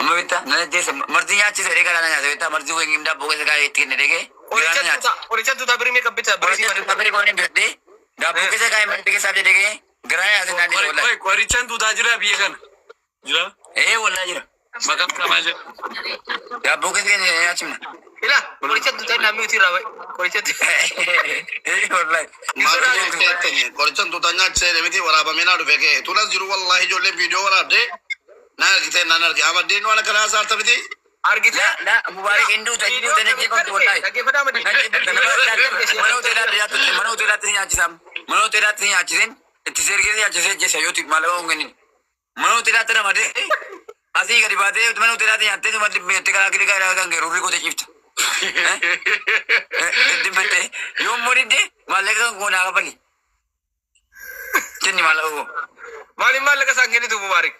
amma bitta na jeessa marti nyaachi sadee kana nyaata bitta marti wayii himdaa boqessa kaa itti kenne dhege. Qoricha tuutaa birii mee qabbita birii Qoricha birii koon hin birde daabboo keessa kaa himan dhege saaf dhege garaa yaasa naan dhige wallahi. Qorichaan tuutaa jira biyya kana jira. Wallahi jira. Maqaan qamaa jira. Daabboo keessa nyaachifna. Ila qoricha tuutaa namni uti raawwai qoricha wallahi. Qoricha tuutaa nyaachisee miti waraabamee naa dhufe kee tunas jiru wallahi ijoollee viidiyoo waraabdee naa argitee naan arge amaddeen waan akka naasaa harta miti. argite La mubarak induu tajiduu tanajjee kontu wallahi. dhaggeeffadhaa madi Mana hoteelaatti nyaachisam. Mana hoteelaatti nyaachisen itti sergee nyaachisee jecha yoo ti maala honganin. Mana hoteelaatti ramadee asii gadi baatee mana hoteelaatti nyaattee suma dhibbeetti karaa kiri karaa kan geerru rikoo cifta. Dhibbette yoo modidde maallaqa kan goonaa qabani. Kenni maallaqa. maaliin maallaqa isaan kennitu mubaarik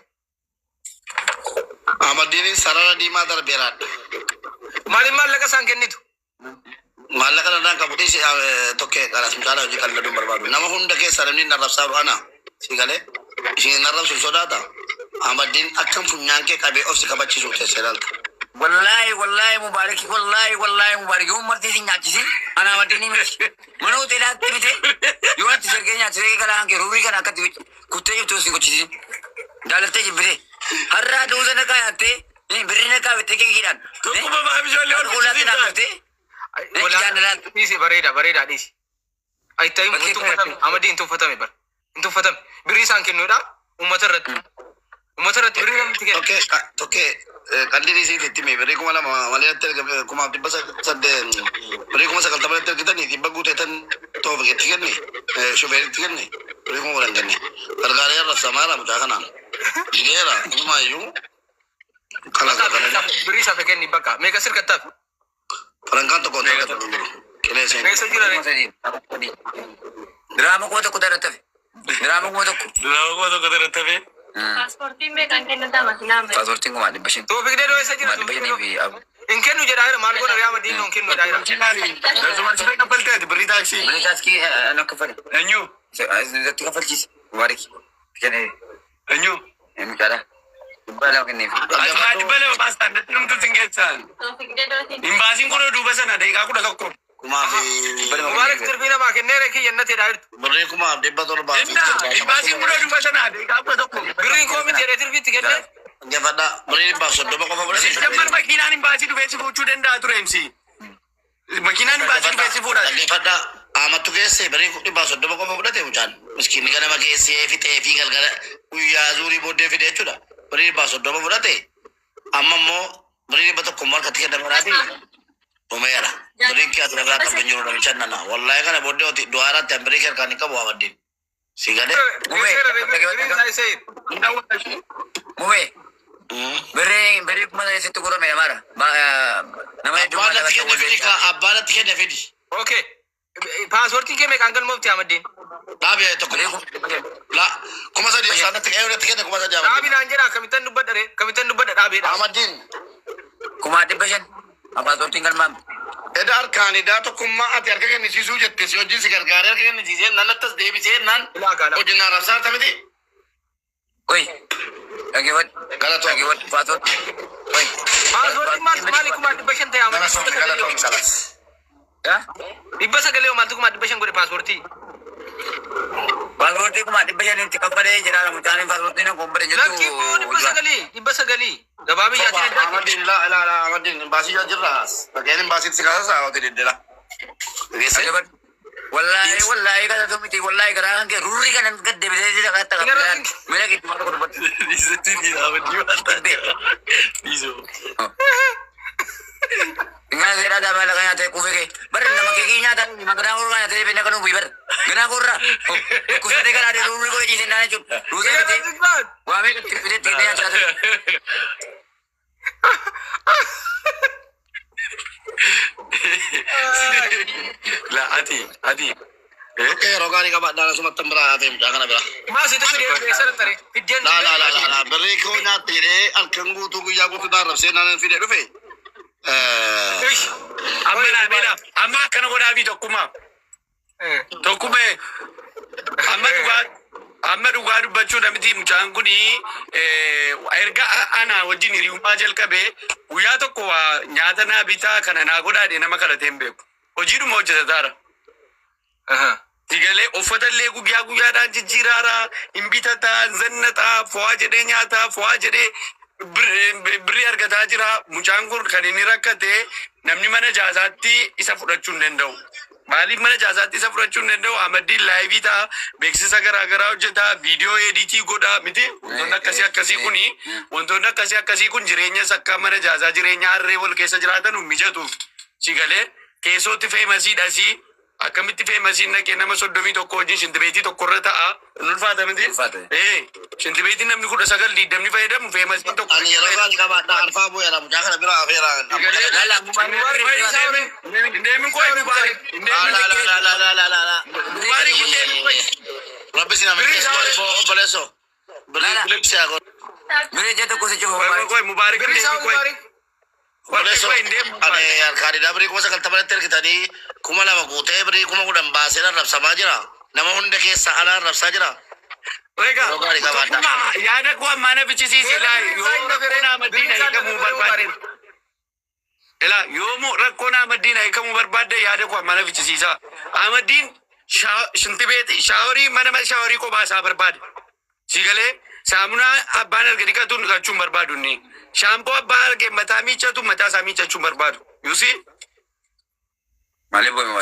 Amaddeen sarara diimaa darbeeraadha. maaliin maallaqa isaan kennitu Maallaqa naan qabudhis tokkee qaras mitaala hojii kan laduu barbaadu. Nama hunda keessa namni narrabsaa ana si galee isin narrabsu sodaata. Amaddeen akkam funyaan kee qabee of si kabachiisu teessee laalta. Wallahi mubarak mubarak yoo marti sin nyaachisi ana madini miti. Mana hoteelaatti bite yoo ati sergee nyaachisee karaa hanqee ruurii kana akkatti bitu kuttee jirtu sin gochisi. Daalattee jibbite har'aa duusa na kaayattee birri na kaawwattee keekiidhaan. Tokkuma baay'ee ijoollee Qulaatti naannoftee. dhiisi bareeda dhiisi ayittaa hin tuffatame amadii hin tuffatame bar hin tuffatame birrii isaan kennuudha uummata irratti birrii namatti kennu Tokkee qalli isii itti mee birrii kuma lama malee kuma dhibba saddeet birrii kuma sagaltamatti argitanii dhibba guuteetan toofa itti kenni shufeeritti kenni birrii kuma kudhan kenni gargaaree irra samaara mucaa kanaan jigeera ilmaayyuu birrii isaaf kenni bakka meeqa sirkattaaf farankaan tokko qileeseen meeqa jira Diraama koo tokko darattafe. Diraama koo tokko. Diraama tokko darattafe. Paaspoortiin meeqaan kennataa makinaan ba'e? Paaspoortiin kuma dhibba shan. toofigdee doo isa jira Dhibba shanii fi abu. hin kennu jedhaa maal godha yaa madiin hin kennu jedhaa Darsumaan sifee kaffalteeti birrii taaksii. Bani taaskii ana kaffale. Eenyu? Irratti kaffalchiise. Mubarak. Kennee. Eenyu? Miidhaadha. Dhibba lama kenneef. Asmaa dhibba lama baastaan datti namtu sin geessaan. Toofigdee dootiin. Hin baasiin kun duuba sana daqiiqaa 11. kumaa fi mubaarak tirbii namaa kennee reekii jennatee dhaabirtu birrii kumaa dhibba torbaa fi Hin baasiin kun duuba sana daqiiqaa 11. birriin koomi jedhee tirbiitti kennee Gafadha birrii dhibbaaf soddoma qofa fudhate. Jambar makiinaan hin baasii dhufee si fuudhuu danda'a ture MC. Makiinaan hin baasii dhufee si fuudha. Gafadha amattu keessee birrii dhibbaaf soddoma qofa fudhate mucaan. Miskiinni ganama keessee fixee fi galgala guyyaa zuurii booddee fide jechuudha. Birrii dhibbaaf soddoma fudhate amma immoo birrii dhibba tokko immoo harkatti kennameeraati. Umeera birrii kee asirraa qabdan jiru namicha nana. Wallahi kana booddee du'aaraatti an birrii harkaan hin qabu abaddeen. Si galee. Mube. Birrii kuma sitti gurame namaadha. Nama hedduu Abbaanatti kenne fidi ka abbaanatti kenne fidi. okay paaspoortiin kee meeqaan galmoofti amaddiin Dhaabi tokko. La kuma sadii isaanitti eeyyamatti kenne kuma sadii dhaabi amaddiin. naan jedha kamittan dubbadha dhaabeedha Amaddiin. kuma dhibba shan. Paaspoortiin galmaan. Eda harkaan idaa tokkummaa ati harka kennisiisuu jette si hojiin si gargaaree harka kennisiisee nanattas deebisee naan hojii naa rabsaata miti. Oi. Dhaggeeffadhu. Galatoo. Dhaggeeffadhu. Paaspoortii. Oi. paaspoortiin maali kuma dhibba shan ta'e Galatoo galatoo galas. dhibba sagalee maaltu kuma dhibba shan godhe paaspoortii Paaspoortii kuma dhibba shanitti kaffalee jira. Mucaan paaspoortiin gombare lakkii boo dhibba sagalii gabaa biyyaatiin adda Amaddiin la Amaddiin baasii yoo jirraas bakkeen baasiitti si kaasasa hawwate deddeela. Dhaggeeffadhu. Wallahi kana miti wallahi garaa kan kee rurri kana gadde bilee jira kan ta'a. Mila kitti maal godhu. Dhiisatti ni dhaabanii waan taate. Dhiisoo. Ingat saya dah malah kaya teh kufe ke. Ber nama keki nyata ni makan orang kaya teh benda kanu biber. Gena kurra. Kufe kan ada ruri ko jisi nana cup. Rusa bete. Wa me ke tibile tibile ya jatuh. La ati. Oke rogaani qaba dhala sumatti biraa ta'e mucaa kana bira. maas itti fidee keessatti tare fiddeen La birrii koo nyaatti jedhee halkan guutuu guyyaa guutuu naa rabsee naan fidee dhufe. Amma akkana godhaa fi tokkummaa. Tokkummee amma dhugaa amma dhugaa dubbachuu namti mucaan kuni erga ana wajjin hiriyummaa jalqabe guyyaa tokko nyaata naa bitaa kana naa godhaadhe nama kadhatee hin beeku. Hojiidhuma hojjetataara. Digalee uffatallee guyyaadhaan jijjiiraara hin bitataa zannataa fo'aa jedhee nyaataa fo'aa jedhee birrii argataa jira. Mucaan kun kan inni rakkate namni mana jaasaatti isa fudhachuu hin danda'u. Maaliif mana jaasaatti isa fudhachuu hin danda'u? Ahmadiin laayivii ta'a, beeksisa garaagaraa hojjeta, viidiyoo editii godha miti. Wantoonni akkasii kun jireenyas akka mana jaasaa jireenya harree wal keessa jiraatan mijatuuf. Sigalee keessootti feemasiidhasii akkamitti feemasiin naqee nama 31 wajjin shintibeetii tokkorra ta'a. Ulfaata miti? Shintibeetiin namni 19 fayyadamu feemasiin tokko. Ani yeroo kan qabaadha arfaa bu'eera mucaa kana bira afeeraan. Indeemin koo Mubaarik. Mubaarik indeemin koo. Rabbi si nama obboleessoo. Bilibsi haa godhu. Biree jee tokko si cufa. Mubaarik indeemin koo. Obboleessoo ani harkaadhidhaa birii 9 ergitanii 2,000 guutee birii 10,000 baasee arrabsamaa jira. Nama hunda keessa ana arrabsaa jira. Yaada koo ammaana bichisiisi yoo rakkoon Ahmadiin hiikamuu barbaadde. Yoo rakkoon Ahmadiin hiikamuu barbaadde yaada koo ammaana bichisiisa. Ahmadiin shintibeeti shaaworii mana shaaworii kophaa isaa barbaade. Sigalee saamunaa abbaan arge dhiqatuun dhiqachuun barbaadu inni. Shaampoo abbaan arge mataa miiccatu mataa isaa miiccachuun barbaadu. Yuusi?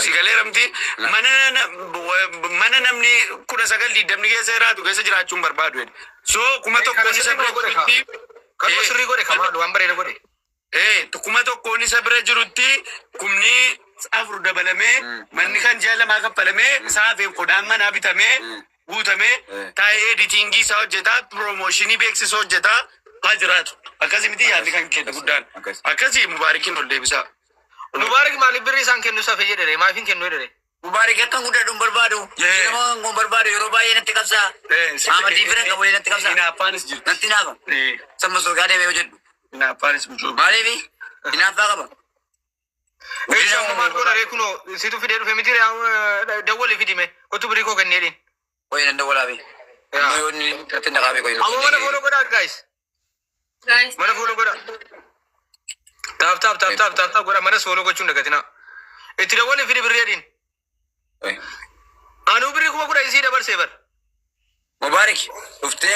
Sigalee ramti mana namni 19 keessa jiraatu keessa jiraachuun barbaadu. So kuma tokkoon isa bira jirutti. Kan sirrii godhe kamaa waan bareeda godhe. Kuma tokkoon isa bira jirutti kumni 4 dabalamee manni kan jaalamaa kaffalamee saafeen qodaan manaa bitamee guutamee taa'ee editingii isaa hojjetaa piroomooshinii beeksisa hojjetaa haa jiraatu. Akkasii miti yaadni kan kenna guddaan. Akkasii Mubaarikiin ol deebisaa. Mubaarik maaliif birrii isaan kennu isa fayyadare maafiin kennu jedhare. Mubaarik akkan guddaadhu hin barbaadu. Nama hin barbaadu yeroo baay'ee natti qabsaa. Ahmadii bira qabu natti qabsaa. Hinaaffaanis jirti. Natti naafa. Samma sogaa deemee hojjedhu. Hinaaffaanis mucuu. Maaliifi? Hinaaffaa qaba. Eessaa uumamaan godhare kunoo situ fidee dhufe miti dawwali fidime kottu birrii koo kenneedhin. Qoyi nan dawwalaafi. Yoonni irratti naqaafee qoyi. Amma mana fooloo godhaa guys. Mana fooloo godhaa. Taap godha mana sooloo gochuun dagatina. Itti dawwali fidi birreedhin. Anuu birrii kuma kudha isii dabarsee bar. Mubaarik dhuftee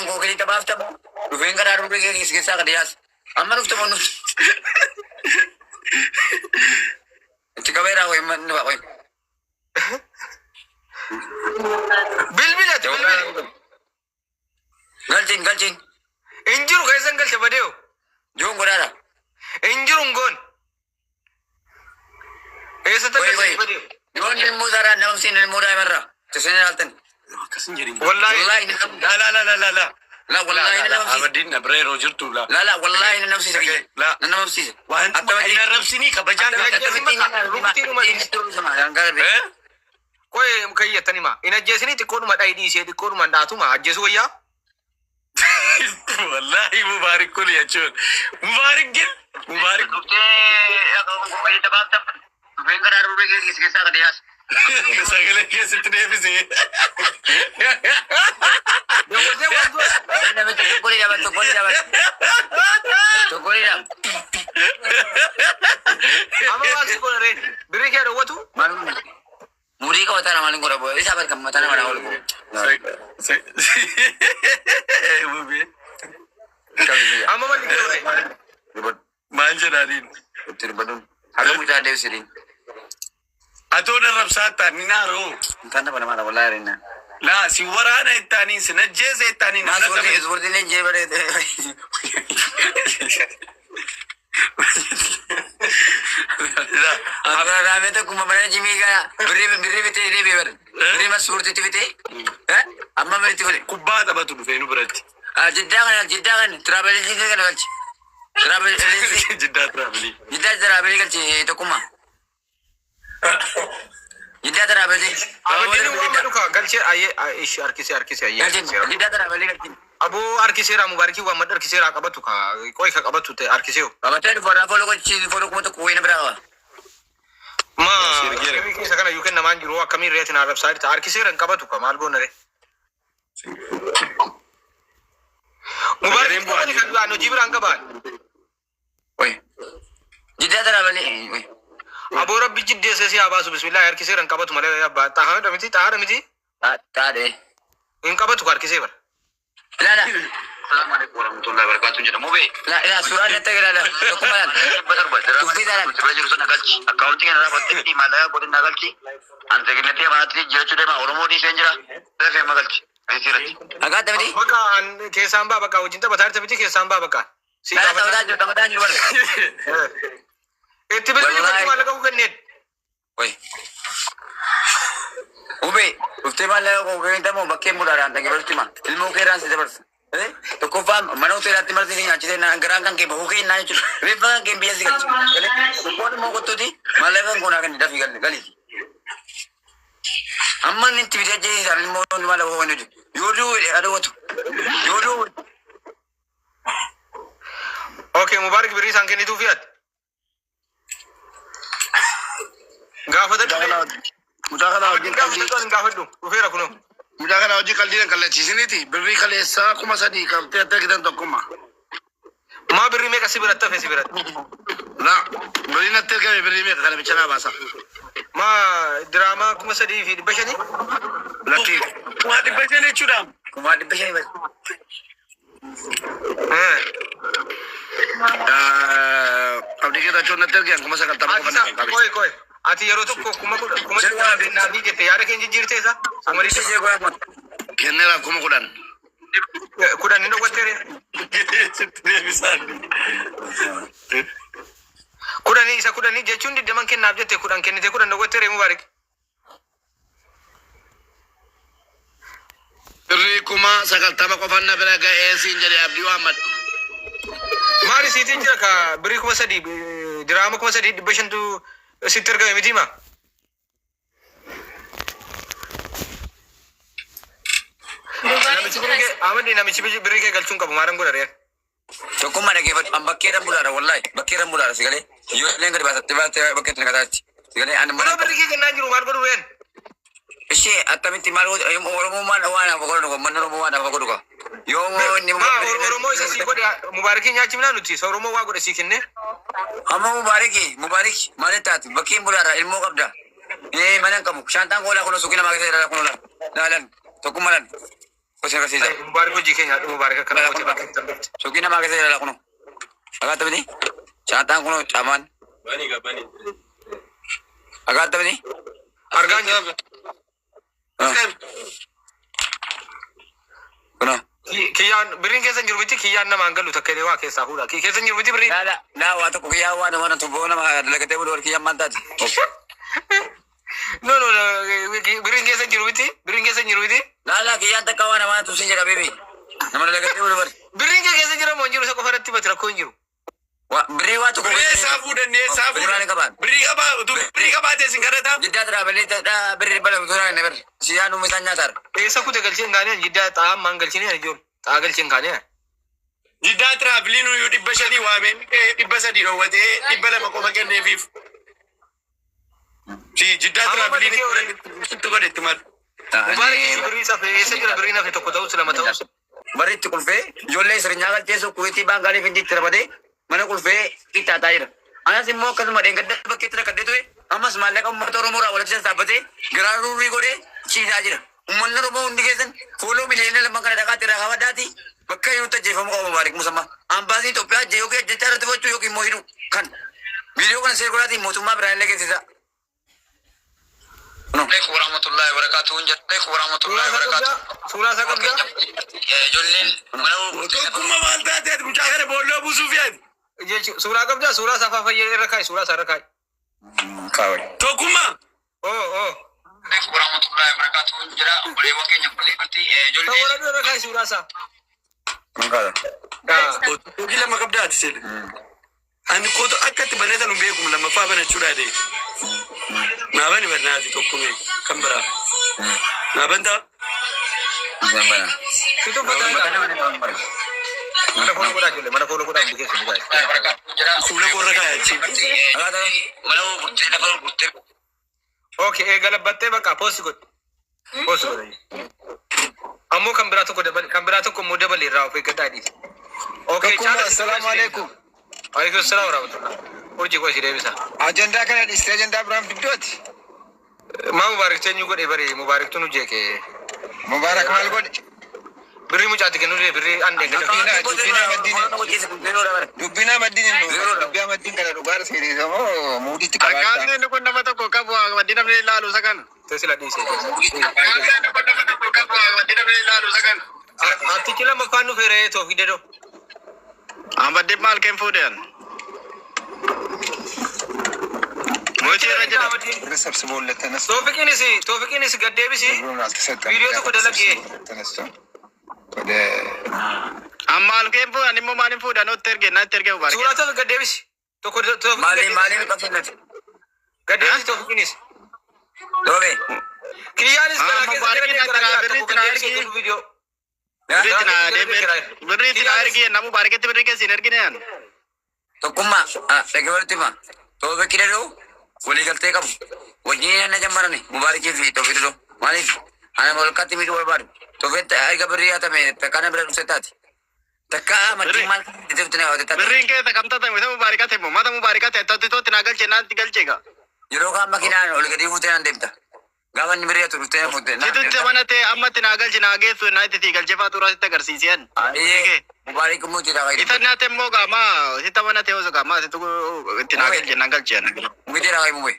kookilii tabaaf tabu. Dhufeen garaa dhufee keessaa gadi yaas. Amma dhufte moo nuti. Itti qabeeraa qoyi manni baa qoyi. Bilbilati bilbili. Galchiin. Injiru keessan galcha badeeyo. Joon godhaadha. Injiruun goon. Eessatti galcha badeeyo. Joon ilmoo saarraa nama siin ilmoo daa'imarraa. Tisanii haaltan. Akkasin jedhin. Wallahi. La Wallahi nama namsiisa. Ahmadiin na bira yeroo jirtu la. Wallahi nama namsiisa. Nama namsiisa. Waan hin arrabsinii kabajaan Koye mukayyattani ma. In ajjeesini xiqqoodhuma dhaayidhii ishee xiqqoodhuma dhaatuma ajjeesu wayyaa. Wallahi Mubaarik kun jechuun. Mubaarik gil. Mubaarik. Kookilii tabaaf tabu. Dhufeen garaa dhufee keessaa gadi yaas. Sagalee keessatti deebisee. Amma waan si godhare birrii kee dhowwatu. Murii qabataa nama hin godhabu. Isa barkan mataa nama dhaawul qabu. Amma manni godhare. Maal jedhaaniin? Haga mucaa deebisiriin. Atoo darrabsaa ta'anii naaroo. Kan nama nama wallahi yarinna. La si waraana ittaaniin si najjeese ittaaniin. Ispoortiin leenjii bareede. Abra raame tokko mana jimii gara birrii bitee deebi'ee bara. Birrii masuurtiitti bitee. Amma baritti fure. Kubbaa taphatu dhufee nu biratti. Jiddaa kana tiraabeelii kana galchi. Jiddaa tiraabeelii. Jiddaa tiraabeelii galchi tokkummaa. Jiddaa tiraabeelii. Abdiin waan madhuka galchee ayyee ishi harkisee ayyee. Jiddaa tiraabeelii galchi. Aboo harkiseera Mubaarikii waan madhu harkiseera qabatu ka qoy ka qabatu ta'e harkisee. Qabatee dhufa raafoo logochi foloo kuma tokko wayina biraa qaba. Ma birrii keessa kana yookiin namaan jiru akkamiin reetiin arrabsaa jirta harkiseera hin qabatu ka maal goona ree. Mubaarikin kan du'aan hojii biraan qabaan. Oye. Jiddaa dara malee. Aboo rabbi jiddeessa si haa baasu bismillah harkiseera hin qabatu malee abbaa xaahara miti xaahara miti. Taadhe. Hin qabatu harkisee bara. Ilaala. Assalamu alaikum warahmatullahi wabarakatuh jedhamu bee. Ilaala suuraa natti ilaala. Tokkuma laal. Tuftii daalan. Sirra jiru sana galchi. Akkaawuntii kana irraa fattee maallaqa godhin naa galchi. Ante ginnetti amaatti jirachuu deema Oromoo dhiiseen jira. Lafee ma galchi. Asirratti. Agaata miti. Bakka keessaan baa bakka wajjin taphataa jirta miti keessaan baa bakka. Ilaala taphataa jiru bara. Itti birrii gochuu maallaqa ku kenneen. Oye. Ube, dhuftee maallaqa koo kennamu bakkee muraadhaan dhaqee barsiifti maa ilmoo keeraan si dabarsa. Tokkoffaa mana hoteelaatti marti nyaachisee garaan kan kee bahuu kennaa jechuudha. Reeffa kan kee biyya si galchi. Tokkoon immoo qottuuti maallaqa kan koonaa kan dafii galii. Amma inni itti bitee ajjeesisan ilmoo maallaqa koo kennu yoo du'u adawwatu. Yoo du'u. Okay, Mubaarak birrii isaan kennituu fi'atte. Gaafata Mucaa kana wajjin gaafadhu dhufeera kunoo. Mucaa kana wajjin qalbiin kallachiisiniiti. Birrii kaleessaa 3,000 qabxee akka gidan tokkummaa. Maa birrii meeqa si biratti hafe si biratti? Laa birrii natti ergame birrii meeqa kana bicha naa baasa. Maa diraamaa 3,500? Lakkii. 1,500 jechuudha. Kumaa 500 bari. Abdii keetachuun natti ergan 9,000 Koy. Ati yeroo tokko kuma naafii jette yaada keenya jijjiirtee isa? Amarii ishee goyaa kenneeraaf 10,000. 10 ni dhowwatteere? 10 isa 10 jechuun 20 kennaaf jette 10 kennite 10 dhowwatteere Mubaarak. Birrii 90,000 qofaan na bira ga'ee siin jedhee Abdii Muhammad. Maali siitiin jira ka birrii 3,000 diraama 3,500 sitti ergame miti ma? Namichi birrii kee galchuun qabu maalan godha reer? Tokkummaa dhaggeeffatu an bakkeedhaan bulaadha wallahi bakkeedhaan bulaadha sigalee yoo illee gadi baasattee baatee bakkeetti naqataatti sigalee ani Mana birrii kee kennaa jiru maal godhu reen? ishee akkamitti maal Oromummaan waan hafa godhu manni Oromoo waan hafa godhu qaba yoo inni Oromoo isa sii godhe Mubaarakii nyaachifnaa nuti isa Oromoo waa godhe sii kenne. amma Mubaaraki maaliif taati bakkeen bulaadha ilmoo qabda mana qabu shantaan koolaa kun suuqii namaa keessaa kun laalan tokkummaa lan kosin agarsiisa. Mubaarak hojii keenya Mubaarak akkana mootii bakka suuqii namaa keessaa ilaalaa kun agaata miti shantaan kun caamaan agaata miti argaan jira. Kuna. Kiyyaan birriin keessa jiru miti kiyyaan namaan galu takka waa keessaa fuudha. Keessa jiru miti birriin. Laa waa tokko kiyyaa waan nama tubboo nama dalagatee bulu wal kiyyaan maal taati? No, birriin keessa jiru miti. Birriin keessa jiru miti. Laa kiyyaan takka waan nama tuusin jedha beebi. Nama dalagatee bulu bari. Birriin kee keessa jira moo hin jiru isa qofa irratti bati rakkoo hin jiru. Birrii waa tokko. Birrii isaa fuudhannee isaa fuudhan. Birrii qabaatee sin kadhata. Jiddaa dira balee birrii bala muturaa inni birri. Siyaan uummisaan nyaataara. Eessa kute galcheen kaanii jiddaa xaa'aan maan galcheen ijoollee. Xaa'aa galcheen kaanii. Jiddaa tiraaviliin uyyuu 500 waamee 300 dhoowwatee 200 qofa kenneefiif. Jiddaa tiraaviliin itti godhetti maal. Mubaarak birrii isaa eessa jira birrii nafe tokko ta'us lama ta'us. Barri itti qulfee ijoollee sirnyaa galcheessu kuwitii baangaaliif hindi itti rabatee mana qulfee itti hataa jira. Anas immoo akkasuma dheengadda bakkeetti rakkadhee ture ammas maallaqa uummata Oromoo irraa walitti sassaabatee garaa ruurii godhee ciisaa jira. Uummanni Oromoo hundi keessan fuuloo miliyoona lama kana dhaqaatti irraa hawadaati bakka yoo tajjeefamu qaba Mubaarak Musammaa. Ambaasii Itoophiyaa yookiin ajjechaa irratti fudhachuu yookiin immoo hidhuu kan viidiyoo kana seergolaatiin mootummaa biraan illee geessisa. Assalamualaikum warahmatullahi wabarakatuh. Assalamualaikum warahmatullahi wabarakatuh. Suuraa isaa qabdaa? Ijoolleen mana Tokkummaa maal taateet mucaa kana boolloo buusuuf yaadi. Suuraa qabdaa? Suuraa isaa faaffayyee irra kaa'i. Suuraa isaa irra kaa'i. kaawai. Tokkummaa. Assalamualaikum warahmatullahi wabarakatuh. Jira obboleewwan keenya qulleeffatti ijoollee. Ta'uu irra kaa'i suuraa isaa. Hojii lama qabdaati seele. Ani kootu akkatti baneetan hin beekum lammaffaa banachuudhaa deemu. Naabani barnaati tokkume kan biraa. Naabanta. Situ bataan Mana follow godhaa ijoollee. Mana follow godhaa hundi keessan dhugaa. Fuula korra kaayachi. Mana burtee lafa burtee. Okay, galabattee bakka poosti godhi. Poosti godha. Ammoo kan biraa tokko immoo dabalee irraa of eeggadhaa dhiisi. Okay, chaala. Assalamu alaikum. Alaikum salaam wa rahmatullah. Hojii koo si deebisa. Ajandaa kana dhiistee ajandaa biraan fiddooti. Maa mubaarak teenyu godhe bare mubaarak tunu jeeqe. Mubaarak maal godhe? Birrii mucaatti kennuudee birrii an deeggarra. Dubbina maddiin inni dubbii maddiin kana dhugaara seenessa moo muuditti qabaata. Akkaasni inni kun nama tokko qabu maddi namni ilaalu isa kana. Teessila dhiisee. Akkaasni inni kun nama tokko qabu maddi namni ilaalu isa kana. Atichi lama afaan nu feeree too fide doo. Amadde maal keen fuudhan? Mochii irra jira. Recepsiboon lettanas. Toofiqiinis gad deebisi. Viidiyoo tokko dalagee. Amma maal keen fuudhan immoo maaliin fuudhan nutti erge natti erge ubaare. Suuraa tokko gad deebisi. Tokko Maaliin qabsiifnati? gad deebisi toofiqiinis. Doobe. Kiyyaanis birrii tina ergi namu baareketti birrii keessin ergineen. Tokkummaa dhagee walitti hima. Toobe kidadoo walii galtee qabu. Wajjin na jammarani mubaarikii fi toobe kidadoo. Maaliif? Ana molkatti miidhuu barbaadu. Toofetti erga birrii hatame takkana bira dhufse taati. Takka maddi maal jettee na hawwate taati. Birriin kee takamta ta'e mata mubaarikate immoo mata mubaarikate tootti naa galchee naatti galcheega. Yeroo kaan makiinaan ol gadi fuutee naan deemta. Gaafa inni birrii hatu dhuftee na fuutee. Situtti manate ammatti naa galchi naa geessu naa itti galchee faaturaa sitti agarsiisiyan. Mubaarik muutii ta'a. Ita naate immoo gaama sitta manate osoo gaama sitti itti naa galchee naa galchee. Muutii ta'a mubee.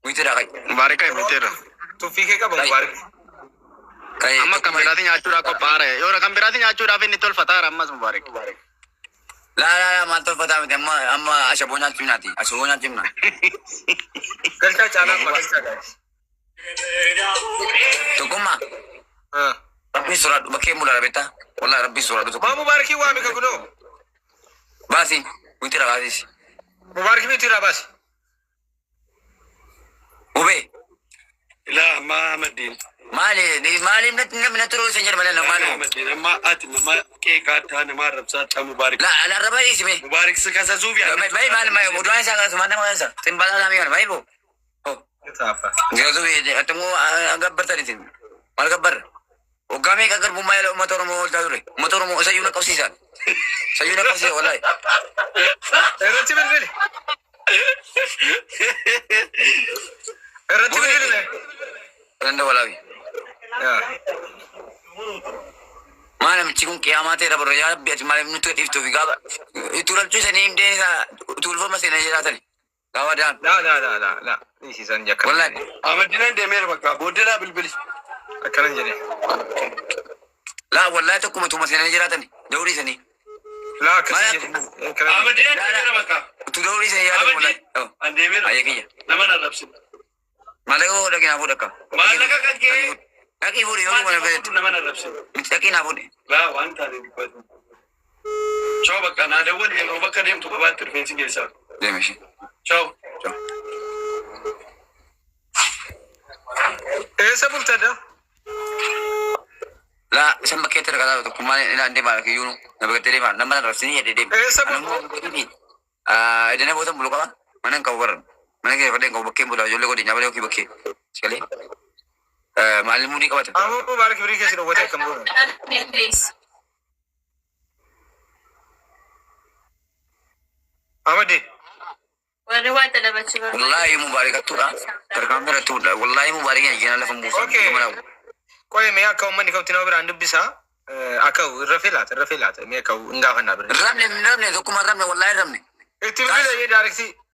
Muutii ta'a. Mubaarika himteera. tuffii kee qaba mubaarik. Amma kan biraatti nyaachuudhaaf qophaa'aara. Yoo kan biraatti nyaachuudhaaf inni tolfataara ammas mubaarik. Laa maal tolfataa miti amma ashaboo nyaachuunaati. Ashaboo nyaachuunaa. Galchaa caalaa amma galchaa gaari. Tokkummaa. Rabbi suraadhu bakkee mudara beektaa. Walaa rabbi suraadhu tokko. Maa mubaarikii waami ka kunoo. Baasi miti ragaasiisi. Mubaarikii miti rabaasi. Ubee. Ilaa ammaa maddiin. Maaliif namni turuu isa jedhama lalla maaliif? Maddiin amma ati nama qeeqaa taa nama arrabsaa taa mubaarik. Laa alarraba dhiisime. Mubaarik si kasa zuufi. Bayi maali muduraan isaa akkasuma nama kansa. Simbaala isaa miidhama bayi boo. Zuufi atamuu gabbartaniitiin. Maal gabbarra? Waggaa meeqa garbummaa yaala uummata Oromoo ooltaa ture. Uummata Oromoo sayyuu na qabsiisan. Sayyuu na qabsiisan wallahi. Irratti bilbili. Irratti bilbili. Randa walaabi. Maal namichi kun qiyaamaa ta'e dabarra yaa rabbi ati maaliif nutti dhiiftuu fi gaafa itti ulfamchiisanii himdeen isaa tuulfama seenaa jiraatani. Gaafa daan. La. Dhiisisan jakka. Wallahi. Amaddiin deemeera bakka booddeedhaa bilbili. Akkanan jedhe. La wallahi tokkuma tuma seenanii jiraatani. Dawrii sanii. La akkasii jedhe. Amaddiin deemeera bakka. Tu dawrii sanii yaadu wallahi. An deemeera. Ayya kiyya. Nama na rabsin. Maallaqa oo dhaqinaa fuudha akka. Maallaqa kan kee. Dhaqii fuudhi yoo mana fayyadu. Nama na rabsin. Miti dhaqinaa fuudhi. La waan taane dubbatu. Ciao bakka naa dawwal yeroo bakka deemtu qabaatti rifeensi keessaa. Deeme ishee. Ciao. Eessa bultadha? La isan bakkeetti dhaqataa tokkummaa inaan deemaa kiyyuu na bakkeetti deemaa nama na rabsinii jedhee deema. Eessa bulta? Edene bootan bulu qaba. Mana hin qabu barra. Mana kee fadhee hin qabu bakkee bula ijoollee godhe nyaabalee yookiin bakkee. Sikalee. Maalin mudii qabata. Ammoo mubaarak birii keessa dhowwatee akkam goone. Amadi. Wallahi mubarakatudha. Tarkaanfiratudha. Wallahi mubarakina jina lafa mbuusa. Okay. Qoye mee akka uummanni kabti nama biraan dubbisaa. Akka irra filaata. Mee akka hin gaafannaa birri. Rabne tokkuma rabne wallahi rabne. Itti bilbila jee daareksi.